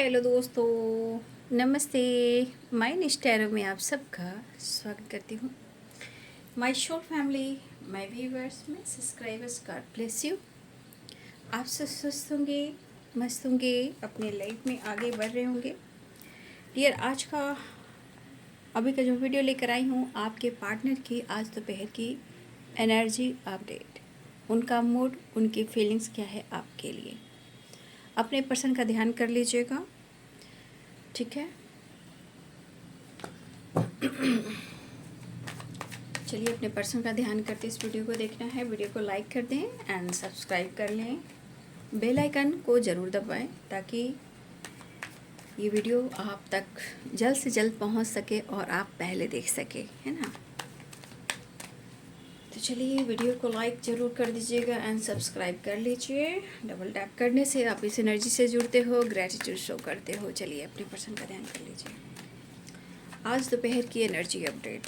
Hello दोस्तों, नमस्ते। My निष्ठैरो में आप सबका स्वागत करती हूँ। My show family, my viewers, my subscribers, God bless you. आप सब स्वस्थ होंगे, मस्त होंगे, अपने लाइफ में आगे बढ़ रहे होंगे। डियर, आज का अभी का जो वीडियो लेकर आई हूँ, आपके पार्टनर की आज दोपहर की एनर्जी अपडेट, उनका मूड, उनकी फीलिंग्स क्या है आपके लिए। अपने पर्सन का ध्यान कर लीजिएगा, ठीक है। चलिए, अपने पर्सन का ध्यान करते इस वीडियो को देखना है। वीडियो को लाइक कर दें एंड सब्सक्राइब कर लें। बेल आइकन को ज़रूर दबाएं ताकि ये वीडियो आप तक जल्द से जल्द पहुंच सके और आप पहले देख सके, है ना। तो चलिए, वीडियो को लाइक ज़रूर कर दीजिएगा एंड सब्सक्राइब कर लीजिए। डबल टैप करने से आप इस एनर्जी से जुड़ते हो, ग्रेटिट्यूड शो करते हो। चलिए, अपने पर्सन का ध्यान कर लीजिए। आज दोपहर की एनर्जी अपडेट।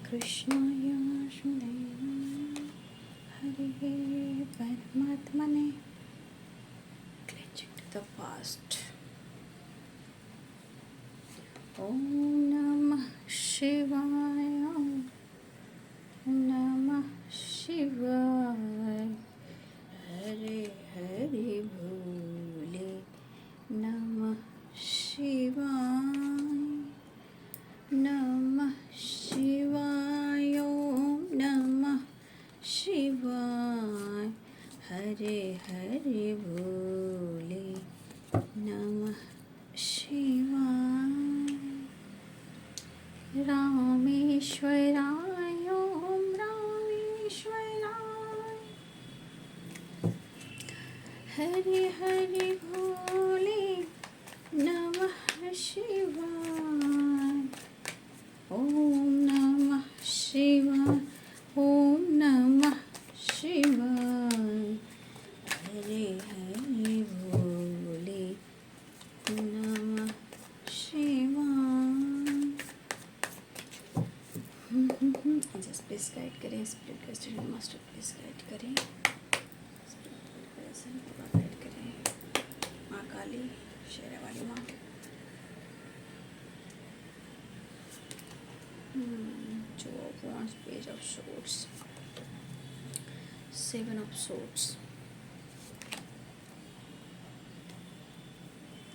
कृष्णाय वासुदेवाय हरे परमात्मने ग्लिचिंग टू द पास्ट। ओम नमः शिवाय, ओम नमः शिवाय, हरे हरे भोले नमः शिवाय, नमः शिवाय, ओम नमः शिवाय, हरे हरे भोले नमः शिवाय, रामेश्वराय, ओम रामेश्वराय, हरे हरे भोले नमः शिवाय, ओम नमः शिवाय, ओम नमः शिवाय, हरे हरे भोले नमः शिवाय। जस्ट प्लीज गाइड करें, spirit guide master please guide करें, गाइड करें। माँ काली, शेरा वाली माँ। Two of Wands, Page of Swords, Seven of Swords,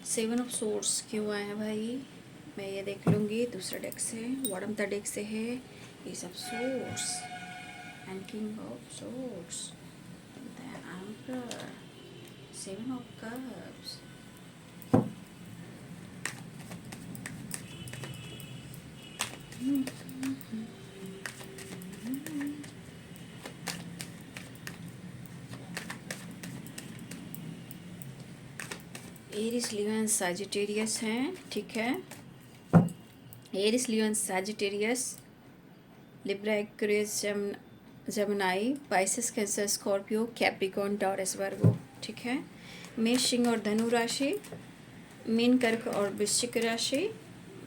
Seven of Swords क्यों आया है भाई? मैं ये देख लूँगी दूसरे डेक से। बॉटम का डेक से है Ace of Swords and King of Swords, the Emperor, Seven of Cups. Aries, Leo and Sagittarius हैं, ठीक है। Aries, Leo and Sagittarius, Libra, Aquarius, Gemini, Pisces, Cancer, Scorpio, Capricorn, Taurus, Virgo, ठीक है। मेष, सिंह और धनु राशि, मीन, कर्क और वृश्चिक राशि,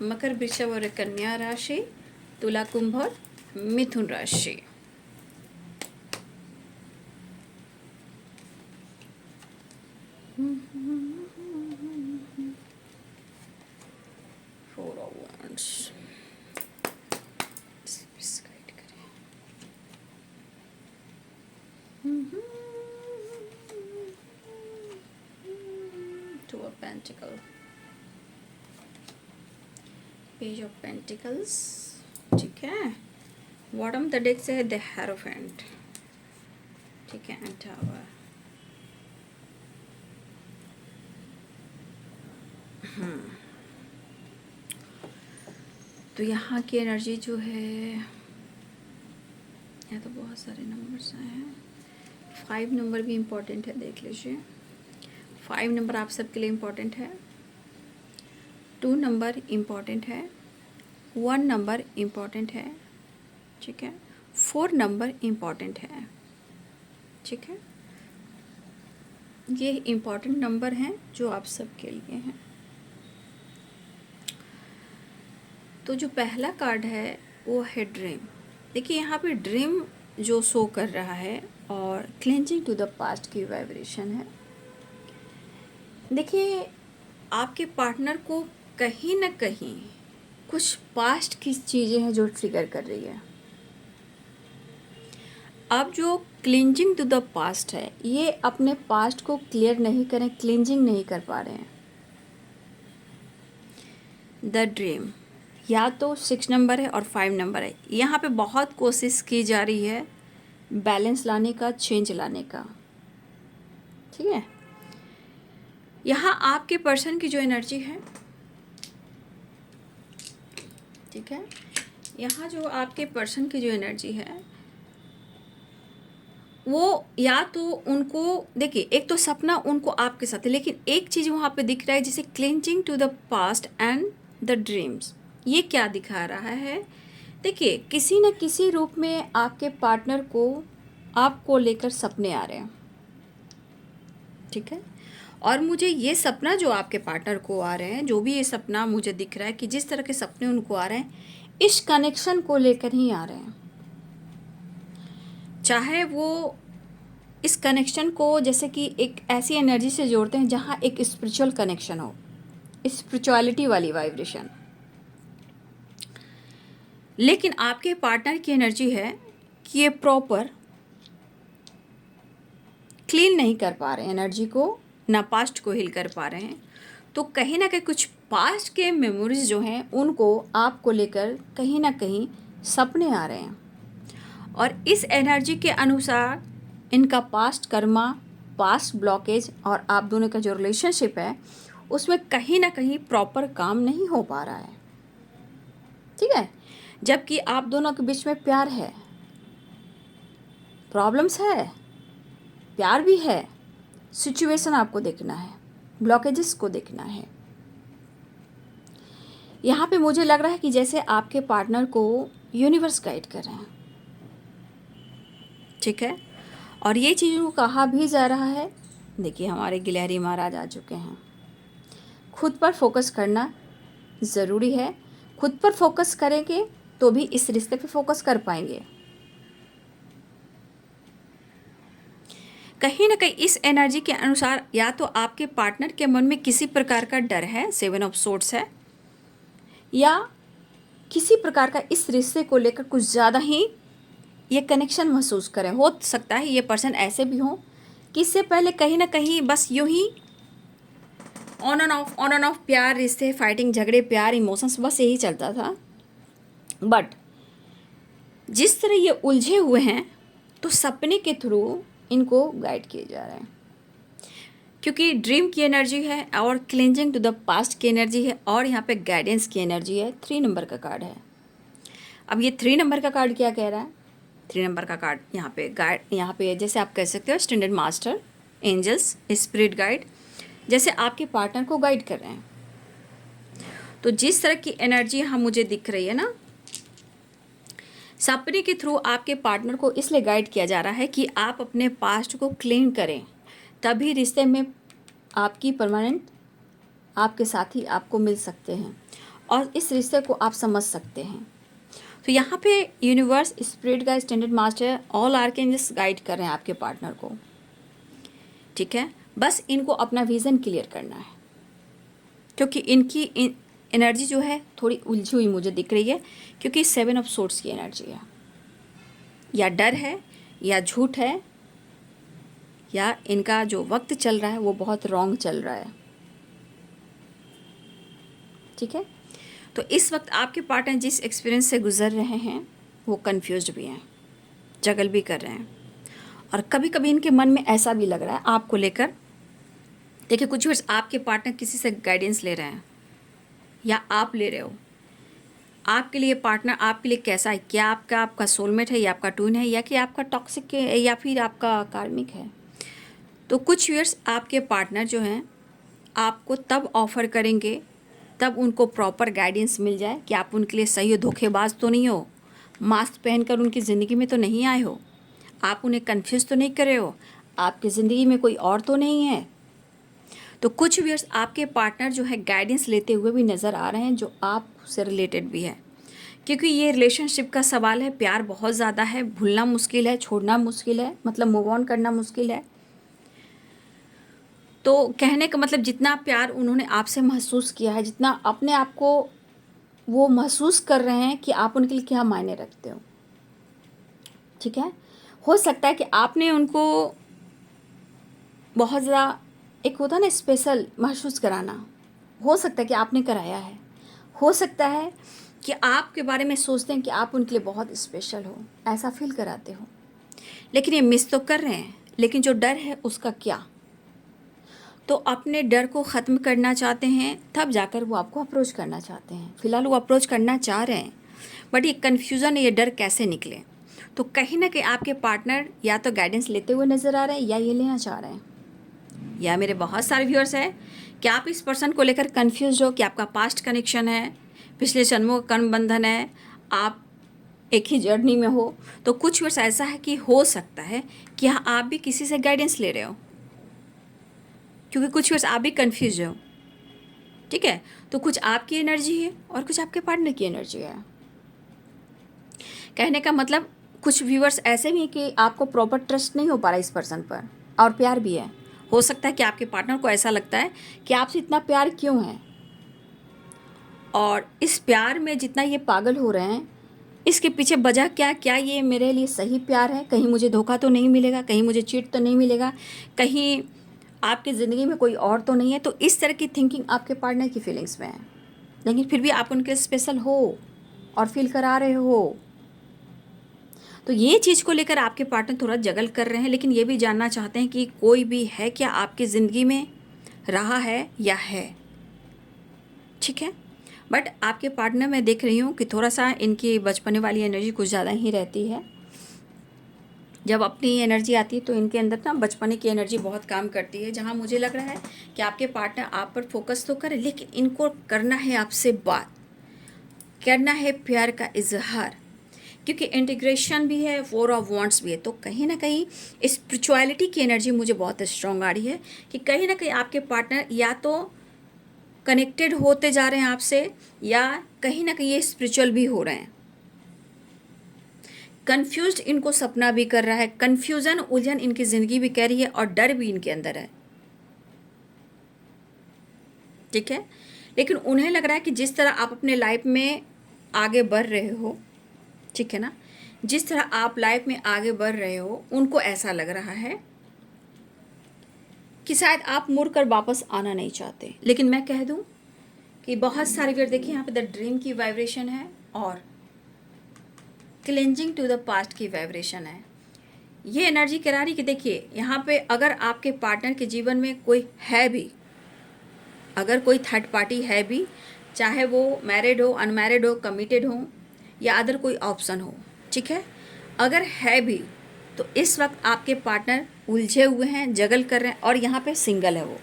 मकर, वृषभ और कन्या राशि, तुला, कुंभ और मिथुन राशि। फोर ऑफ वांड्स, गाइड करें। Two of pentacle, page of pentacles, ठीक है। बॉटम द डेक से है द हेरोफेंट, ठीक है, एंड टावर। तो यहाँ की एनर्जी जो है, यहाँ तो बहुत सारे नंबर्स आए हैं। 5 नंबर भी इम्पोर्टेंट है, देख लीजिए। 5 नंबर आप सबके लिए इम्पोर्टेंट है। 2 नंबर इम्पोर्टेंट है। 1 नंबर इम्पोर्टेंट है, ठीक है। 4 नंबर इम्पोर्टेंट है, ठीक है। ये इम्पॉर्टेंट नंबर हैं जो आप सबके लिए हैं। तो जो पहला कार्ड है वो है ड्रीम। देखिए यहाँ पे ड्रीम जो शो कर रहा है और क्लेंजिंग टू द पास्ट की वाइब्रेशन है। देखिए आपके पार्टनर को कहीं ना कहीं कुछ पास्ट की चीज़ें हैं जो ट्रिगर कर रही है। अब जो क्लिंजिंग टू द पास्ट है, ये अपने पास्ट को क्लियर नहीं करें, क्लिंजिंग नहीं कर पा रहे हैं। द ड्रीम या तो 6 नंबर है और 5 नंबर है। यहाँ पे बहुत कोशिश की जा रही है बैलेंस लाने का, चेंज लाने का, ठीक है। यहाँ आपके पर्सन की जो एनर्जी है, ठीक है, यहाँ जो आपके पर्सन की जो एनर्जी है वो या तो उनको, देखिए एक तो सपना उनको आपके साथ है, लेकिन एक चीज़ वहाँ पे दिख रहा है जिसे clinging to the past and the dreams. ये क्या दिखा रहा है? देखिए किसी न किसी रूप में आपके पार्टनर को आपको लेकर सपने आ रहे हैं, ठीक है। और मुझे ये सपना जो आपके पार्टनर को आ रहे हैं, जो भी ये सपना मुझे दिख रहा है कि जिस तरह के सपने उनको आ रहे हैं, इस कनेक्शन को लेकर ही आ रहे हैं। चाहे वो इस कनेक्शन को जैसे कि एक ऐसी एनर्जी से जोड़ते हैं जहाँ एक स्पिरिचुअल कनेक्शन हो, स्पिरिचुअलिटी वाली वाइब्रेशन। लेकिन आपके पार्टनर की एनर्जी है कि ये प्रॉपर क्लीन नहीं कर पा रहे हैं एनर्जी को, ना पास्ट को हील कर पा रहे हैं। तो कहीं ना कहीं कुछ पास्ट के मेमोरीज जो हैं उनको आपको लेकर कहीं ना कहीं सपने आ रहे हैं। और इस एनर्जी के अनुसार इनका पास्ट कर्मा, पास्ट ब्लॉकेज और आप दोनों का जो रिलेशनशिप है उसमें कहीं ना कहीं प्रॉपर काम नहीं हो पा रहा है, ठीक है। जबकि आप दोनों के बीच में प्यार है, प्रॉब्लम्स है, प्यार भी है, सिचुएशन आपको देखना है, ब्लॉकेजेस को देखना है। यहाँ पे मुझे लग रहा है कि जैसे आपके पार्टनर को यूनिवर्स गाइड कर रहे हैं, ठीक है। और ये चीज़ों को कहा भी जा रहा है, देखिए हमारे गिलहरी महाराज आ चुके हैं। खुद पर फोकस करना ज़रूरी है। खुद पर फोकस करेंगे तो भी इस रिश्ते पे फोकस कर पाएंगे। कहीं ना कहीं इस एनर्जी के अनुसार या तो आपके पार्टनर के मन में किसी प्रकार का डर है, 7 ऑफ सोर्ड्स है, या किसी प्रकार का इस रिश्ते को लेकर कुछ ज़्यादा ही ये कनेक्शन महसूस करें। हो सकता है ये पर्सन ऐसे भी हों कि इससे पहले कहीं ना कहीं बस यूं ही ऑन एंड ऑफ प्यार, रिश्ते, फाइटिंग, झगड़े, प्यार, इमोशंस, बस यही चलता था। बट जिस तरह ये उलझे हुए हैं तो सपने के थ्रू इनको गाइड किए जा रहे हैं, क्योंकि ड्रीम की एनर्जी है और क्लेंजिंग टू द पास्ट की एनर्जी है और यहाँ पे गाइडेंस की एनर्जी है। 3 नंबर का कार्ड है। अब ये 3 नंबर का कार्ड क्या कह रहा है? 3 नंबर का कार्ड यहाँ पे गाइड, यहाँ पे जैसे आप कह सकते हो standard master, angels, spirit guide, जैसे आपके पार्टनर को गाइड कर रहे हैं। तो जिस तरह की एनर्जी यहाँ मुझे दिख रही है ना, सपने के थ्रू आपके पार्टनर को इसलिए गाइड किया जा रहा है कि आप अपने पास्ट को क्लीन करें, तभी रिश्ते में आपकी परमानेंट आपके साथी आपको मिल सकते हैं और इस रिश्ते को आप समझ सकते हैं। तो यहाँ पे यूनिवर्स, स्पिरिट का standard master, all archangels guide कर रहे हैं आपके पार्टनर को, ठीक है। बस इनको अपना विज़न क्लियर करना है, क्योंकि इनकी एनर्जी जो है थोड़ी उलझी हुई मुझे दिख रही है, क्योंकि 7 ऑफ सोर्ड्स की एनर्जी है। या डर है, या झूठ है, या इनका जो वक्त चल रहा है वो बहुत रॉन्ग चल रहा है, ठीक है। तो इस वक्त आपके पार्टनर जिस एक्सपीरियंस से गुजर रहे हैं वो कंफ्यूज्ड भी हैं, जगल भी कर रहे हैं, और कभी कभी इनके मन में ऐसा भी लग रहा है आपको लेकर। देखिए कुछ वर्ष आपके पार्टनर किसी से गाइडेंस ले रहे हैं या आप ले रहे हो। आपके लिए पार्टनर आपके लिए कैसा है? क्या आपका सोलमेट है, या आपका ट्विन है, या कि आपका टॉक्सिक है, या फिर आपका कार्मिक है? तो कुछ व्यूअर्स आपके पार्टनर जो हैं आपको तब ऑफ़र करेंगे, तब उनको प्रॉपर गाइडेंस मिल जाए कि आप उनके लिए सही हो, धोखेबाज तो नहीं हो, मास्क पहनकर उनकी ज़िंदगी में तो नहीं आए हो, आप उन्हें कन्फ्यूज़ तो नहीं कर रहे हो, आपकी ज़िंदगी में कोई और तो नहीं है। तो कुछ व्यूअर्स आपके पार्टनर जो है गाइडेंस लेते हुए भी नज़र आ रहे हैं, जो आपसे रिलेटेड भी है, क्योंकि ये रिलेशनशिप का सवाल है। प्यार बहुत ज़्यादा है, भूलना मुश्किल है, छोड़ना मुश्किल है, मतलब मूव ऑन करना मुश्किल है। तो कहने का मतलब जितना प्यार उन्होंने आपसे महसूस किया है, जितना अपने आप को वो महसूस कर रहे हैं कि आप उनके लिए क्या मायने रखते हो, ठीक है। हो सकता है कि आपने उनको बहुत ज़्यादा, एक होता है ना स्पेशल महसूस कराना, हो सकता है कि आपने कराया है। हो सकता है कि आपके बारे में सोचते हैं कि आप उनके लिए बहुत स्पेशल हो, ऐसा फील कराते हो। लेकिन ये मिस तो कर रहे हैं, लेकिन जो डर है उसका क्या? तो अपने डर को ख़त्म करना चाहते हैं, तब जाकर वो आपको अप्रोच करना चाहते हैं। फ़िलहाल वो अप्रोच करना चाह रहे हैं, बट ये कन्फ्यूज़न, ये डर कैसे निकले? तो कहीं ना कहीं आपके पार्टनर या तो गाइडेंस लेते हुए नज़र आ रहे हैं, या ये लेना चाह रहे हैं। या मेरे बहुत सारे व्यूअर्स हैं कि आप इस पर्सन को लेकर कन्फ्यूज हो कि आपका पास्ट कनेक्शन है, पिछले जन्मों का कर्म बंधन है, आप एक ही जर्नी में हो। तो कुछ व्यूअर्स ऐसा है कि हो सकता है कि हाँ, आप भी किसी से गाइडेंस ले रहे हो, क्योंकि कुछ व्यूअर्स आप भी कन्फ्यूज हो, ठीक है। तो कुछ आपकी एनर्जी है और कुछ आपके पार्टनर की एनर्जी है। कहने का मतलब कुछ व्यूअर्स ऐसे भी हैं कि आपको प्रॉपर ट्रस्ट नहीं हो पा रहा इस पर्सन पर, और प्यार भी है। हो सकता है कि आपके पार्टनर को ऐसा लगता है कि आपसे इतना प्यार क्यों है, और इस प्यार में जितना ये पागल हो रहे हैं, इसके पीछे वजह क्या ये मेरे लिए सही प्यार है? कहीं मुझे धोखा तो नहीं मिलेगा, कहीं मुझे चीट तो नहीं मिलेगा, कहीं आपकी ज़िंदगी में कोई और तो नहीं है? तो इस तरह की थिंकिंग आपके पार्टनर की फीलिंग्स में है, लेकिन फिर भी आप उनके स्पेशल हो और फील करा रहे हो। तो ये चीज़ को लेकर आपके पार्टनर थोड़ा जगल कर रहे हैं, लेकिन ये भी जानना चाहते हैं कि कोई भी है क्या आपकी ज़िंदगी में, रहा है या है, ठीक है। बट आपके पार्टनर मैं देख रही हूँ कि थोड़ा सा इनकी बचपने वाली एनर्जी कुछ ज़्यादा ही रहती है। जब अपनी एनर्जी आती है तो इनके अंदर ना बचपने की एनर्जी बहुत काम करती है, जहाँ मुझे लग रहा है कि आपके पार्टनर आप पर फोकस तो करे, लेकिन इनको करना है आपसे बात, करना है प्यार का इजहार, क्योंकि इंटीग्रेशन भी है, 4 ऑफ वांड्स भी है। तो कहीं ना कहीं स्पिरिचुअलिटी की एनर्जी मुझे बहुत स्ट्रॉन्ग आ रही है कि कहीं ना कहीं आपके पार्टनर या तो कनेक्टेड होते जा रहे हैं आपसे, या कहीं ना कहीं ये स्पिरिचुअल भी हो रहे हैं। कन्फ्यूज्ड इनको सपना भी कर रहा है, कन्फ्यूज़न, उलझन इनकी ज़िंदगी भी कह रही है, और डर भी इनके अंदर है, ठीक है। लेकिन उन्हें लग रहा है कि जिस तरह आप अपने लाइफ में आगे बढ़ रहे हो, ठीक है ना, जिस तरह आप लाइफ में आगे बढ़ रहे हो, उनको ऐसा लग रहा है कि शायद आप मुड़कर वापस आना नहीं चाहते। लेकिन मैं कह दूं कि बहुत सारे व्यक्ति, देखिए यहाँ पे द ड्रीम की वाइब्रेशन है और क्लेंजिंग टू द पास्ट की वाइब्रेशन है। ये एनर्जी करा रही कि देखिए यहाँ पे अगर आपके पार्टनर के जीवन में कोई है भी, अगर कोई थर्ड पार्टी है भी, चाहे वो मैरिड हो, अनमैरिड हो, कमिटेड हो, या अदर कोई ऑप्शन हो, ठीक है, अगर है भी, तो इस वक्त आपके पार्टनर उलझे हुए हैं, जगल कर रहे हैं, और यहाँ पे सिंगल है वो।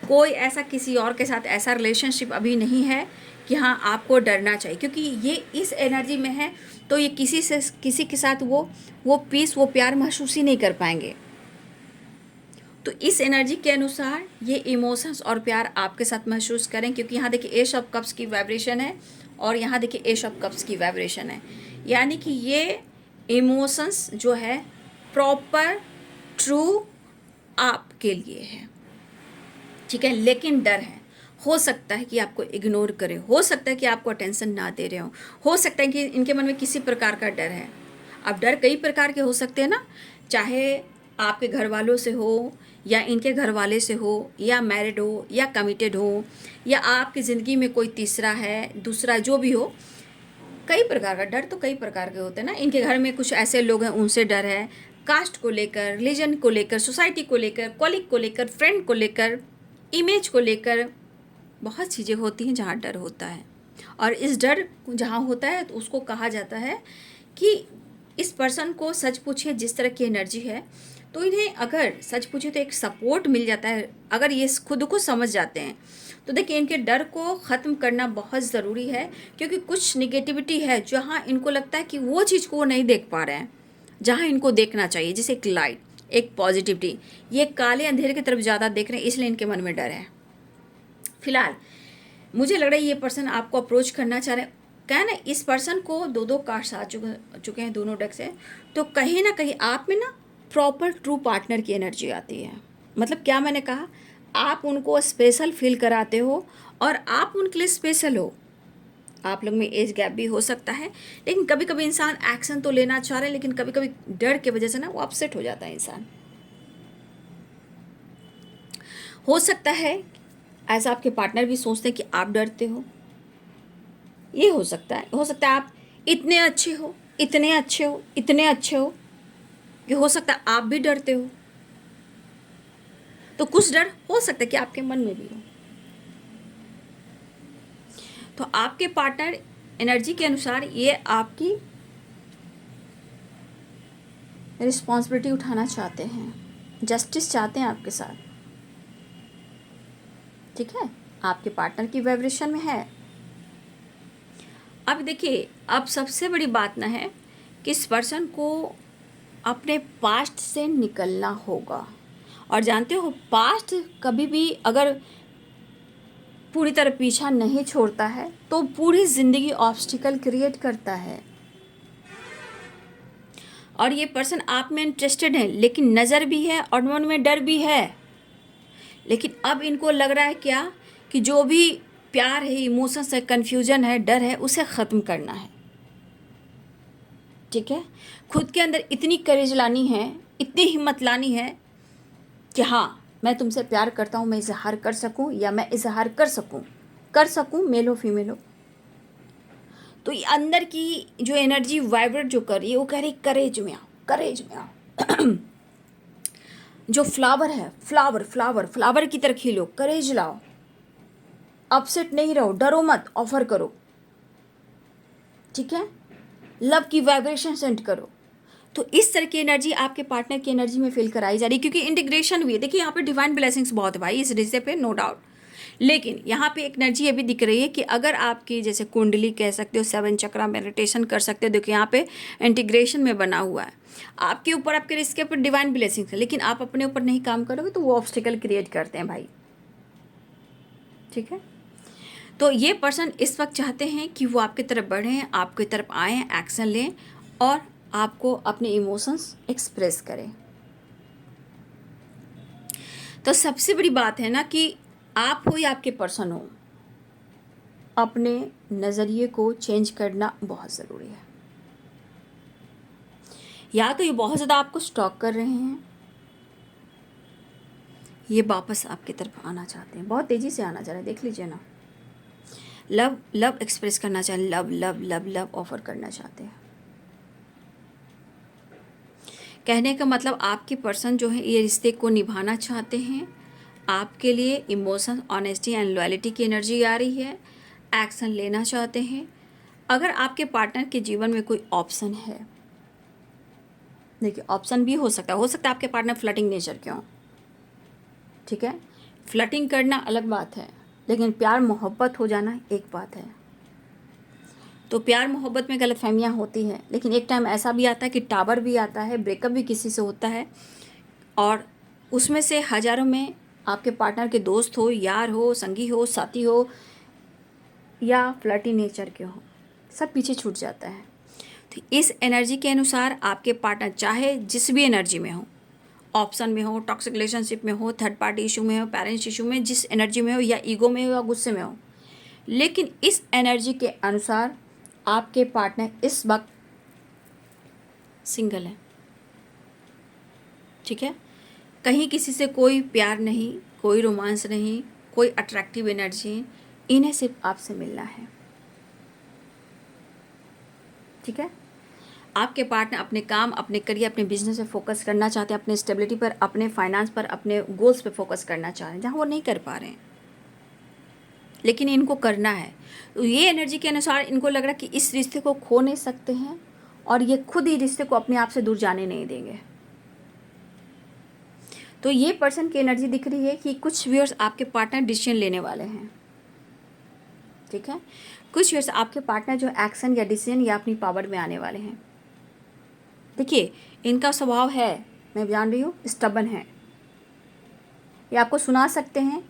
कोई ऐसा किसी और के साथ ऐसा रिलेशनशिप अभी नहीं है कि हाँ आपको डरना चाहिए, क्योंकि ये इस एनर्जी में है। तो ये किसी के साथ वो पीस, वो प्यार महसूस ही नहीं कर पाएंगे। तो इस एनर्जी के अनुसार ये इमोशंस और प्यार आपके साथ महसूस करें, क्योंकि यहाँ देखिए एश ऑफ कप्स की वाइब्रेशन है, और यहाँ देखिए एश ऑफ कप्स की वाइब्रेशन है। यानी कि ये इमोशंस जो है प्रॉपर ट्रू आपके लिए है, ठीक है, लेकिन डर है। हो सकता है कि आपको इग्नोर करे, हो सकता है कि आपको अटेंशन ना दे रहे हो सकता है कि इनके मन में किसी प्रकार का डर है। अब डर कई प्रकार के हो सकते हैं ना, चाहे आपके घर वालों से हो, या इनके घर वाले से हो, या मैरिड हो, या कमिटेड हो, या आपकी ज़िंदगी में कोई तीसरा है, दूसरा, जो भी हो। कई प्रकार का डर तो कई प्रकार के होते हैं ना। इनके घर में कुछ ऐसे लोग हैं, उनसे डर है, कास्ट को लेकर, रिलीजन को लेकर, सोसाइटी को लेकर, कॉलिग को लेकर, फ्रेंड को लेकर, इमेज को लेकर, बहुत चीज़ें होती हैं जहाँ डर होता है। और इस डर जहाँ होता है तो उसको कहा जाता है कि इस पर्सन को सच पूछिए, जिस तरह की एनर्जी है, तो इन्हें अगर सच पूछे तो एक सपोर्ट मिल जाता है। अगर ये खुद को समझ जाते हैं तो देखिए इनके डर को ख़त्म करना बहुत ज़रूरी है, क्योंकि कुछ निगेटिविटी है जहाँ इनको लगता है कि वो चीज़ को वो नहीं देख पा रहे हैं, जहाँ इनको देखना चाहिए। जैसे एक लाइट, एक पॉजिटिविटी। ये काले अंधेरे की तरफ ज़्यादा देख रहे हैं, इसलिए इनके मन में डर है। फिलहाल मुझे लग रहा है ये पर्सन आपको अप्रोच करना चाह रहे हैं। क्या है ना, इस पर्सन को दो कार्ड्स आ चुके हैं दोनों डेक से, तो कहीं ना कहीं आप में ना प्रॉपर ट्रू पार्टनर की एनर्जी आती है। मतलब क्या मैंने कहा, आप उनको स्पेशल फील कराते हो और आप उनके लिए स्पेशल हो। आप लोग में एज गैप भी हो सकता है, लेकिन कभी कभी इंसान एक्शन तो लेना चाह रहे हैं, लेकिन कभी कभी डर की वजह से ना वो अपसेट हो जाता है इंसान। हो सकता है ऐसा आपके पार्टनर भी सोचते हैं कि आप डरते हो। ये हो सकता है आप इतने अच्छे हो, इतने अच्छे हो, इतने अच्छे हो कि हो सकता है आप भी डरते हो। तो कुछ डर हो सकता है कि आपके मन में भी हो। तो आपके पार्टनर एनर्जी के अनुसार ये आपकी रिस्पॉन्सिबिलिटी उठाना चाहते हैं, जस्टिस चाहते हैं आपके साथ। ठीक है, आपके पार्टनर की वाइब्रेशन में है। अब देखिए, अब सबसे बड़ी बात ना है कि इस पर्सन को अपने पास्ट से निकलना होगा। और जानते हो, पास्ट कभी भी अगर पूरी तरह पीछा नहीं छोड़ता है तो पूरी ज़िंदगी ऑब्स्टिकल क्रिएट करता है। और ये पर्सन आप में इंटरेस्टेड है, लेकिन नज़र भी है और मन में डर भी है। लेकिन अब इनको लग रहा है क्या कि जो भी प्यार है, इमोशंस है, कन्फ्यूजन है, डर है, उसे ख़त्म करना है। ठीक है, खुद के अंदर इतनी करेज लानी है, इतनी हिम्मत लानी है कि हाँ, मैं तुमसे प्यार करता हूँ, मैं इजहार कर सकूँ, या मैं इजहार कर सकूँ मेल हो फीमेल हो। तो ये अंदर की जो एनर्जी वाइब्रेट जो कर रही है, वो कह रही करेज में आओ, करेज में आओ। जो फ्लावर है, फ्लावर की तरह खिलो, करेज लाओ, अपसेट नहीं रहो, डरो मत, ऑफर करो। ठीक है, लव की वाइब्रेशन सेंड करो। तो इस तरह की एनर्जी आपके पार्टनर की एनर्जी में फील कराई जा रही है, क्योंकि इंटीग्रेशन भी है। देखिए, यहाँ पे डिवाइन ब्लेसिंग्स बहुत है भाई इस रिश्ते पे, नो डाउट। लेकिन यहाँ पे एक एनर्जी ये भी दिख रही है कि अगर आपकी जैसे कुंडली कह सकते हो, 7 चक्रा मेडिटेशन कर सकते हो। देखिए यहाँ पे इंटीग्रेशन में बना हुआ है। आपके ऊपर, आपके रिश्ते पर डिवाइन ब्लेसिंग्स है, लेकिन आप अपने ऊपर नहीं काम करोगे तो वो ऑब्स्टिकल क्रिएट करते हैं भाई। ठीक है, तो ये पर्सन इस वक्त चाहते हैं कि वो आपकी तरफ बढ़ें, आपकी तरफ आएँ, एक्शन लें और आपको अपने इमोशंस एक्सप्रेस करें। तो सबसे बड़ी बात है ना कि आप हो या आपके पर्सन हो, अपने नज़रिए को चेंज करना बहुत ज़रूरी है। या तो ये बहुत ज़्यादा आपको स्टॉक कर रहे हैं, ये वापस आपकी तरफ आना चाहते हैं, बहुत तेज़ी से आना चाह रहे हैं। देख लीजिए ना, लव एक्सप्रेस करना चाहते हैं, लव ऑफर करना चाहते हैं। कहने का मतलब आपके पर्सन जो है ये रिश्ते को निभाना चाहते हैं। आपके लिए इमोशन, ऑनेस्टी एंड लॉयल्टी की एनर्जी आ रही है, एक्शन लेना चाहते हैं। अगर आपके पार्टनर के जीवन में कोई ऑप्शन है, देखिए ऑप्शन भी हो सकता है आपके पार्टनर फ्लर्टिंग नेचर के हों। ठीक है, फ्लर्टिंग करना अलग बात है, लेकिन प्यार मोहब्बत हो जाना एक बात है। तो प्यार मोहब्बत में गलतफहमियाँ होती हैं, लेकिन एक टाइम ऐसा भी आता है कि टावर भी आता है, ब्रेकअप भी किसी से होता है, और उसमें से हज़ारों में आपके पार्टनर के दोस्त हो, यार हो, संगी हो, साथी हो, या फ्लर्टी नेचर के हो, सब पीछे छूट जाता है। तो इस एनर्जी के अनुसार आपके पार्टनर चाहे जिस भी एनर्जी में हो, ऑप्शन में हो, टॉक्सिक रिलेशनशिप में हो, थर्ड पार्टी इशू में हो, पेरेंट्स इशू में, जिस एनर्जी में हो, या ईगो में हो या गुस्से में हो, लेकिन इस एनर्जी के अनुसार आपके पार्टनर इस वक्त सिंगल है। ठीक है, कहीं किसी से कोई प्यार नहीं, कोई रोमांस नहीं, कोई अट्रैक्टिव एनर्जी, इन्हें सिर्फ आपसे मिलना है। ठीक है, आपके पार्टनर अपने काम, अपने करियर, अपने बिजनेस पे फोकस करना चाहते हैं, अपने स्टेबिलिटी पर, अपने फाइनेंस पर, अपने गोल्स पे फोकस करना चाह रहे हैं, जहाँ वो नहीं कर पा रहे हैं, लेकिन इनको करना है। तो ये एनर्जी के अनुसार इनको लग रहा है कि इस रिश्ते को खो नहीं सकते हैं, और ये खुद ही रिश्ते को अपने आप से दूर जाने नहीं देंगे। तो ये पर्सन की एनर्जी दिख रही है कि कुछ व्यूअर्स आपके पार्टनर डिसीजन लेने वाले हैं। ठीक है, कुछ व्यूअर्स आपके पार्टनर जो एक्शन या डिसीजन या अपनी पावर में आने वाले हैं। देखिए, इनका स्वभाव है मैं जान रही हूँ स्टबन है। ये आपको सुना सकते हैं,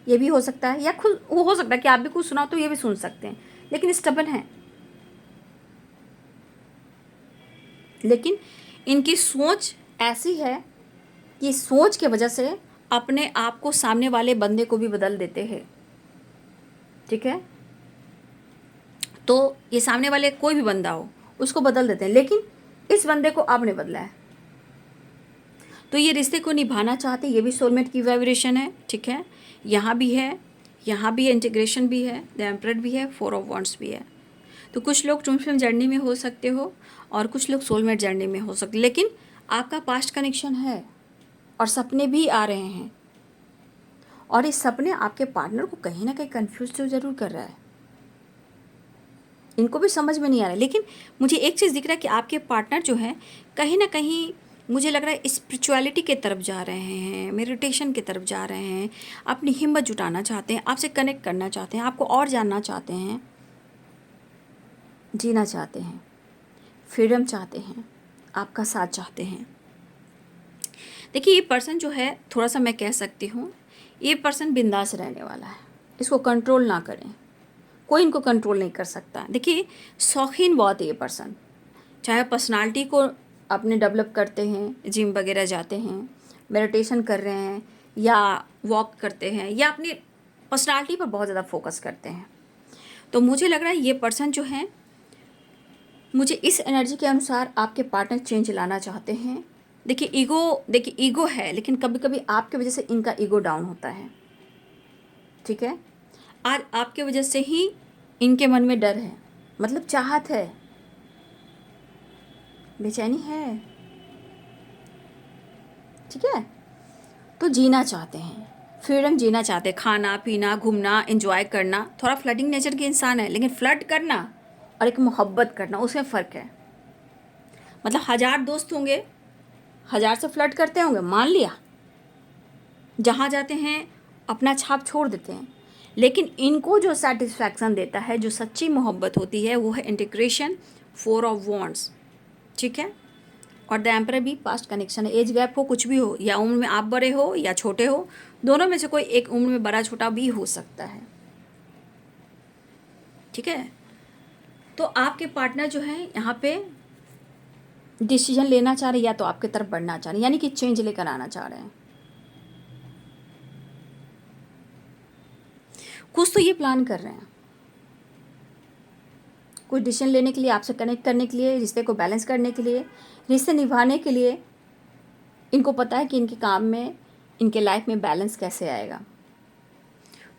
ये भी हो सकता है, या खुद वो हो सकता है कि आप भी कुछ सुनाओ तो ये भी सुन सकते हैं, लेकिन स्टबन है। लेकिन इनकी सोच ऐसी है कि सोच के वजह से अपने आप को सामने वाले बंदे को भी बदल देते हैं। ठीक है, तो ये सामने वाले कोई भी बंदा हो उसको बदल देते हैं, लेकिन इस बंदे को आपने बदला है। तो ये रिश्ते को निभाना चाहते हैं, ये भी सोलमेट की वाइब्रेशन है। ठीक है, यहाँ भी है, यहाँ भी इंटीग्रेशन भी है, द एम्परर भी है, 4 ऑफ वांड्स भी है। तो कुछ लोग ट्विन फ्लेम जर्नी में हो सकते हो और कुछ लोग सोलमेट जर्नी में हो सकते, लेकिन आपका पास्ट कनेक्शन है और सपने भी आ रहे हैं, और इस सपने आपके पार्टनर को कहीं ना कहीं कंफ्यूज तो ज़रूर कर रहा है। इनको भी समझ में नहीं आ रहा है, लेकिन मुझे एक चीज़ दिख रहा है कि आपके पार्टनर जो है कहीं ना कहीं मुझे लग रहा है स्पिरिचुअलिटी के तरफ जा रहे हैं, मेडिटेशन की तरफ जा रहे हैं, अपनी हिम्मत जुटाना चाहते हैं, आपसे कनेक्ट करना चाहते हैं, आपको और जानना चाहते हैं, जीना चाहते हैं, फ्रीडम चाहते हैं, आपका साथ चाहते हैं। देखिए, ये पर्सन जो है थोड़ा सा मैं कह सकती हूँ, ये पर्सन बिंदास रहने वाला है। इसको कंट्रोल ना करें, कोई इनको कंट्रोल नहीं कर सकता। देखिए, शौकीन बहुत है ये पर्सन, चाहे पर्सनालिटी को अपने डेवलप करते हैं, जिम वगैरह जाते हैं, मेडिटेशन कर रहे हैं, या वॉक करते हैं, या अपनी पर्सनालिटी पर बहुत ज़्यादा फोकस करते हैं। तो मुझे लग रहा है ये पर्सन जो है, मुझे इस एनर्जी के अनुसार आपके पार्टनर चेंज लाना चाहते हैं। देखिए ईगो है, लेकिन कभी कभी आपकी वजह से इनका ईगो डाउन होता है। ठीक है, आज आपके वजह से ही इनके मन में डर है, मतलब चाहत है, बेचैनी है। ठीक है, तो जीना चाहते हैं, फ्रीडम जीना चाहते हैं, खाना पीना घूमना एंजॉय करना। थोड़ा फ्लर्टिंग नेचर के इंसान है, लेकिन फ्लर्ट करना और एक मोहब्बत करना, उसमें फ़र्क है। मतलब 1000 दोस्त होंगे, 1000 से फ्लर्ट करते होंगे, मान लिया, जहाँ जाते हैं अपना छाप छोड़ देते हैं, लेकिन इनको जो सेटिस्फैक्शन देता है, जो सच्ची मोहब्बत होती है, वो है इंटीग्रेशन, 4 ऑफ वांड्स। ठीक है, और द एम्परर भी पास्ट कनेक्शन है। एज गैप हो, कुछ भी हो, या उम्र में आप बड़े हो या छोटे हो, दोनों में से कोई एक उम्र में बड़ा छोटा भी हो सकता है। ठीक है, तो आपके पार्टनर जो है यहाँ पे डिसीजन लेना चाह रहे हैं, या तो आपके तरफ बढ़ना चाह रहे हैं, यानी कि चेंज लेकर आना चाह रहे हैं। कुछ तो ये प्लान कर रहे हैं, कुछ डिसीजन लेने के लिए, आपसे कनेक्ट करने के लिए, रिश्ते को बैलेंस करने के लिए, रिश्ते निभाने के लिए। इनको पता है कि इनके काम में, इनके लाइफ में बैलेंस कैसे आएगा।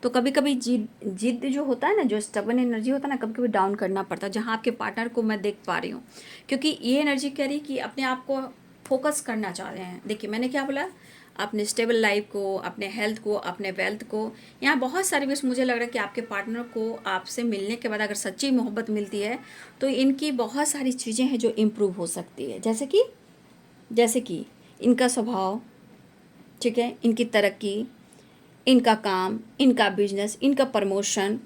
तो कभी कभी जिद जो होता है ना, जो स्टबन एनर्जी होता है ना, कभी कभी डाउन करना पड़ता है, जहाँ आपके पार्टनर को मैं देख पा रही हूँ, क्योंकि ये एनर्जी कह रही कि अपने आप को फोकस करना चाह रहे हैं। देखिए, मैंने क्या बोला, अपने स्टेबल लाइफ को, अपने हेल्थ को, अपने वेल्थ को। यहाँ बहुत सारी विश, मुझे लग रहा है कि आपके पार्टनर को आपसे मिलने के बाद अगर सच्ची मोहब्बत मिलती है तो इनकी बहुत सारी चीज़ें हैं जो इम्प्रूव हो सकती है, जैसे कि इनका स्वभाव। ठीक है, इनकी तरक्की, इनका काम, इनका बिजनेस, इनका प्रमोशन।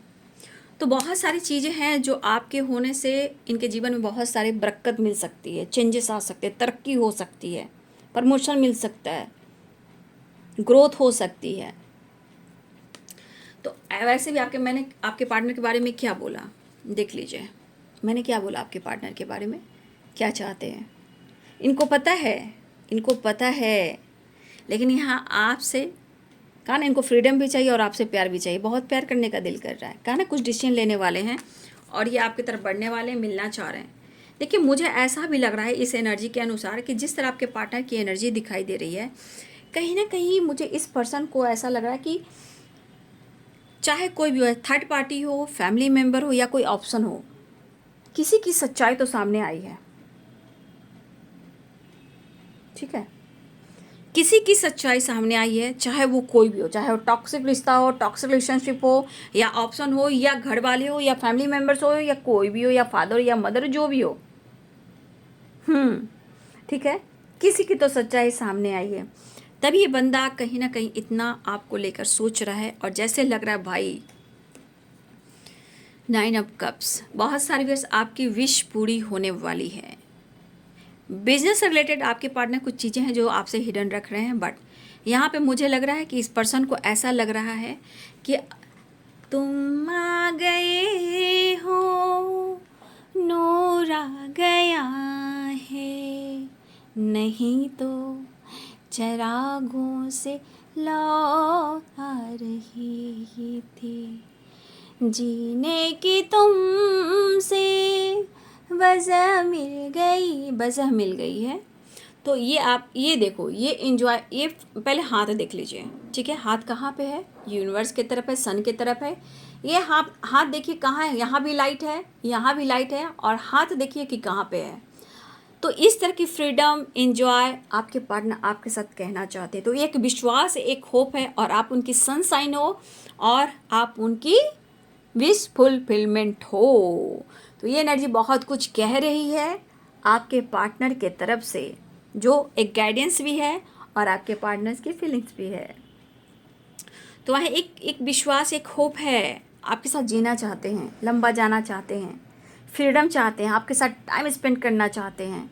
तो बहुत सारी चीज़ें हैं जो आपके होने से इनके जीवन में बहुत सारी बरकत मिल सकती है, चेंजेस आ सकते हैं, तरक्की हो सकती है, प्रमोशन मिल सकता है, ग्रोथ हो सकती है। तो वैसे भी मैंने आपके पार्टनर के बारे में क्या बोला, देख लीजिए। मैंने क्या बोला आपके पार्टनर के बारे में, क्या चाहते हैं। इनको पता है, लेकिन यहाँ आपसे कहा ना, इनको फ्रीडम भी चाहिए और आपसे प्यार भी चाहिए, बहुत प्यार करने का दिल कर रहा है। कहा ना, कुछ डिसीजन लेने वाले हैं और ये आपकी तरफ बढ़ने वाले हैं, मिलना चाह रहे हैं। देखिए, मुझे ऐसा भी लग रहा है इस एनर्जी के अनुसार कि जिस तरह आपके पार्टनर की एनर्जी दिखाई दे रही है, कहीं ना कहीं मुझे इस पर्सन को ऐसा लग रहा है कि चाहे कोई भी हो, थर्ड पार्टी हो, फैमिली मेम्बर हो, या कोई ऑप्शन हो, किसी की सच्चाई तो सामने आई है। ठीक है, किसी की सच्चाई सामने आई है, चाहे वो कोई भी हो, चाहे वो टॉक्सिक रिश्ता हो, टॉक्सिक रिलेशनशिप हो, या ऑप्शन हो, या घर वाले हो, या फैमिली मेम्बर्स हो, या कोई भी हो, या फादर या मदर, जो भी हो। ठीक है, किसी की तो सच्चाई सामने आई है, तभी ये बंदा कहीं ना कहीं इतना आपको लेकर सोच रहा है। और जैसे लग रहा है भाई, 9 ऑफ कप्स, बहुत सारी विश, आपकी विश पूरी होने वाली है। बिजनेस से रिलेटेड आपके पार्टनर कुछ चीज़ें हैं जो आपसे हिडन रख रहे हैं, बट यहाँ पे मुझे लग रहा है कि इस पर्सन को ऐसा लग रहा है कि तुम आ गए हो, नूर आ गया है, नहीं तो चरागों से लौ आ रही थी, जीने की तुमसे वजह मिल गई है। तो ये आप ये देखो, ये इंजॉय, ये पहले हाथ देख लीजिए, ठीक है। हाथ कहाँ पे है? यूनिवर्स की तरफ है, सन की तरफ है। ये हाथ देखिए कहाँ है, यहाँ भी लाइट है, यहाँ भी लाइट है, और हाथ देखिए कि कहाँ पे है। तो इस तरह की फ्रीडम, इंजॉय आपके पार्टनर आपके साथ कहना चाहते हैं। तो एक विश्वास, एक होप है, और आप उनकी सनशाइन हो, और आप उनकी विश फुलफिलमेंट हो। तो ये एनर्जी बहुत कुछ कह रही है आपके पार्टनर के तरफ से, जो एक गाइडेंस भी है और आपके पार्टनर्स की फीलिंग्स भी है। तो वहाँ एक विश्वास, एक होप है, आपके साथ जीना चाहते हैं, लंबा जाना चाहते हैं, फ्रीडम चाहते हैं, आपके साथ टाइम स्पेंड करना चाहते हैं।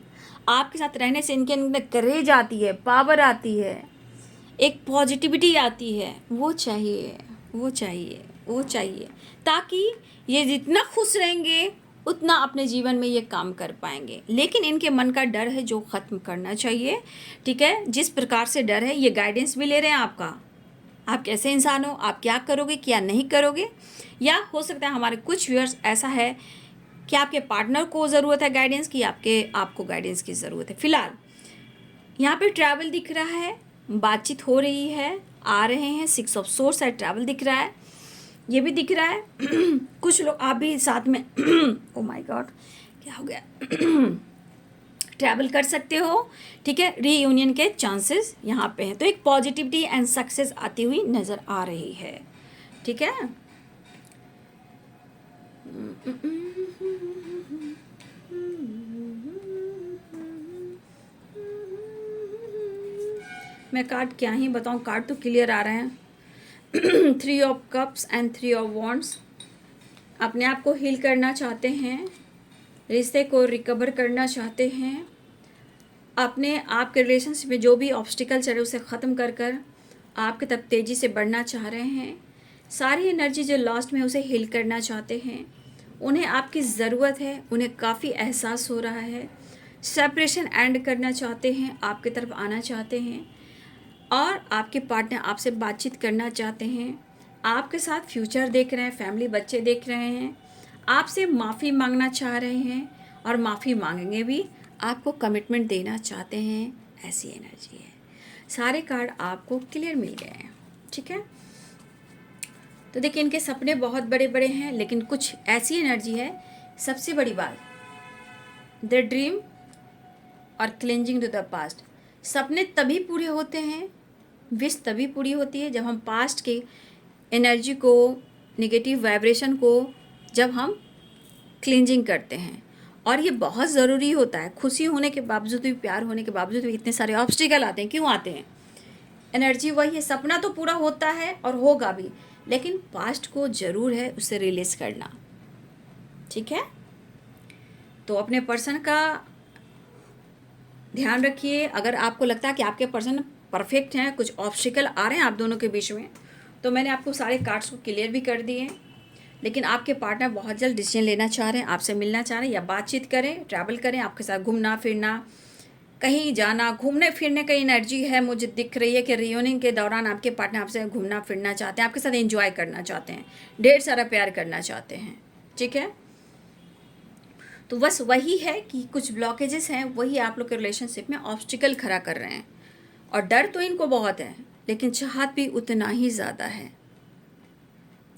आपके साथ रहने से इनके अंदर करेज आती है, पावर आती है, एक पॉजिटिविटी आती है। वो चाहिए, वो चाहिए, वो चाहिए, ताकि ये जितना खुश रहेंगे उतना अपने जीवन में ये काम कर पाएंगे। लेकिन इनके मन का डर है जो ख़त्म करना चाहिए, ठीक है। जिस प्रकार से डर है, ये गाइडेंस भी ले रहे हैं आपका, आप कैसे इंसान हो, आप क्या करोगे, क्या नहीं करोगे। या हो सकता है हमारे कुछ व्यूअर्स ऐसा है कि आपके पार्टनर को ज़रूरत है गाइडेंस की, आपको गाइडेंस की ज़रूरत है। फ़िलहाल यहाँ पे ट्रैवल दिख रहा है, बातचीत हो रही है, आ रहे हैं, 6 ऑफ सोर्स है, ट्रैवल दिख रहा है, ये भी दिख रहा है। कुछ लोग आप भी साथ में ओ माय गॉड क्या हो गया ट्रैवल कर सकते हो, ठीक है। रीयूनियन के चांसेस यहाँ पे हैं। तो एक पॉजिटिविटी एंड सक्सेस आती हुई नज़र आ रही है, ठीक है। मैं कार्ड क्या ही बताऊँ, कार्ड तो क्लियर आ रहे हैं। 3 of cups and 3 of wands. अपने आप को हील करना चाहते हैं, रिश्ते को रिकवर करना चाहते हैं, अपने आप के रिलेशनशिप में जो भी ऑब्स्टिकल चल रहे उसे ख़त्म कर आपकी तरफ तेज़ी से बढ़ना चाह रहे हैं। सारी एनर्जी जो लॉस्ट में उसे हील करना चाहते हैं। उन्हें आपकी ज़रूरत है, उन्हें काफ़ी एहसास हो रहा है। सेपरेशन एंड करना चाहते हैं, आपकी तरफ आना चाहते हैं, और आपके पार्टनर आपसे बातचीत करना चाहते हैं, आपके साथ फ्यूचर देख रहे हैं, फैमिली, बच्चे देख रहे हैं, आपसे माफ़ी मांगना चाह रहे हैं, और माफ़ी मांगेंगे भी, आपको कमिटमेंट देना चाहते हैं। ऐसी एनर्जी है। सारे कार्ड आपको क्लियर मिल गए हैं, ठीक है। तो देखिए, इनके सपने बहुत बड़े बड़े हैं, लेकिन कुछ ऐसी एनर्जी है, सबसे बड़ी बात, द ड्रीम और क्लेंजिंग टू द पास्ट। सपने तभी पूरे होते हैं, विश तभी पूरी होती है, जब हम पास्ट के एनर्जी को, नेगेटिव वाइब्रेशन को जब हम क्लींजिंग करते हैं। और ये बहुत ज़रूरी होता है। खुशी होने के बावजूद भी, प्यार होने के बावजूद भी इतने सारे ऑब्स्टिकल आते हैं, क्यों आते हैं? एनर्जी वही है, सपना तो पूरा होता है और होगा भी, लेकिन पास्ट को ज़रूर है उसे रिलीज़ करना, ठीक है। तो अपने पर्सन का ध्यान रखिए। अगर आपको लगता है कि आपके पर्सन परफेक्ट हैं, कुछ ऑब्स्टिकल आ रहे हैं आप दोनों के बीच में, तो मैंने आपको सारे कार्ड्स को क्लियर भी कर दिए। लेकिन आपके पार्टनर बहुत जल्द डिसीजन लेना चाह रहे हैं, आपसे मिलना चाह रहे हैं, या बातचीत करें, ट्रैवल करें, आपके साथ घूमना फिरना, कहीं जाना, घूमने फिरने का एनर्जी है। मुझे दिख रही है कि रियूनियन के दौरान आपके पार्टनर आपसे घूमना फिरना चाहते हैं, आपके साथ एंजॉय करना चाहते हैं, ढेर सारा प्यार करना चाहते हैं, ठीक है। तो बस वही है कि कुछ ब्लॉकेजेस हैं, वही आप लोग के रिलेशनशिप में ऑब्स्टिकल खड़ा कर रहे हैं। और डर तो इनको बहुत है, लेकिन चाहत भी उतना ही ज़्यादा है,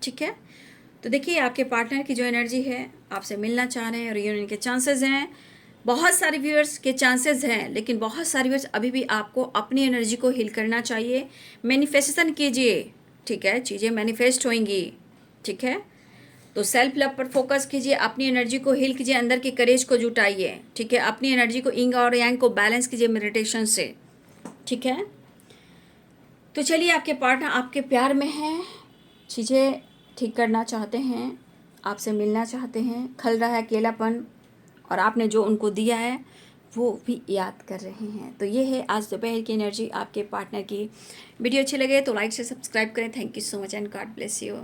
ठीक है। तो देखिए, आपके पार्टनर की जो एनर्जी है, आपसे मिलना चाह रहे हैं, रियूनियन के चांसेस हैं, बहुत सारे व्यूअर्स के चांसेस हैं, लेकिन बहुत सारे व्यूअर्स अभी भी आपको अपनी एनर्जी को हील करना चाहिए। मैनिफेस्टेशन कीजिए, ठीक है, चीज़ें मैनिफेस्ट होंगी, ठीक है। तो सेल्फ लव पर फोकस कीजिए, अपनी एनर्जी को हील कीजिए, अंदर की करेज को जुटाइए, ठीक है। अपनी एनर्जी को इंग और यांग को बैलेंस कीजिए मेडिटेशन से, ठीक है। तो चलिए, आपके पार्टनर आपके प्यार में हैं, चीज़ें ठीक करना चाहते हैं, आपसे मिलना चाहते हैं, खल रहा है अकेलापन, और आपने जो उनको दिया है वो भी याद कर रहे हैं। तो ये है आज दोपहर की एनर्जी आपके पार्टनर की। वीडियो अच्छी लगे तो लाइक से सब्सक्राइब करें। Thank you so much and God bless you.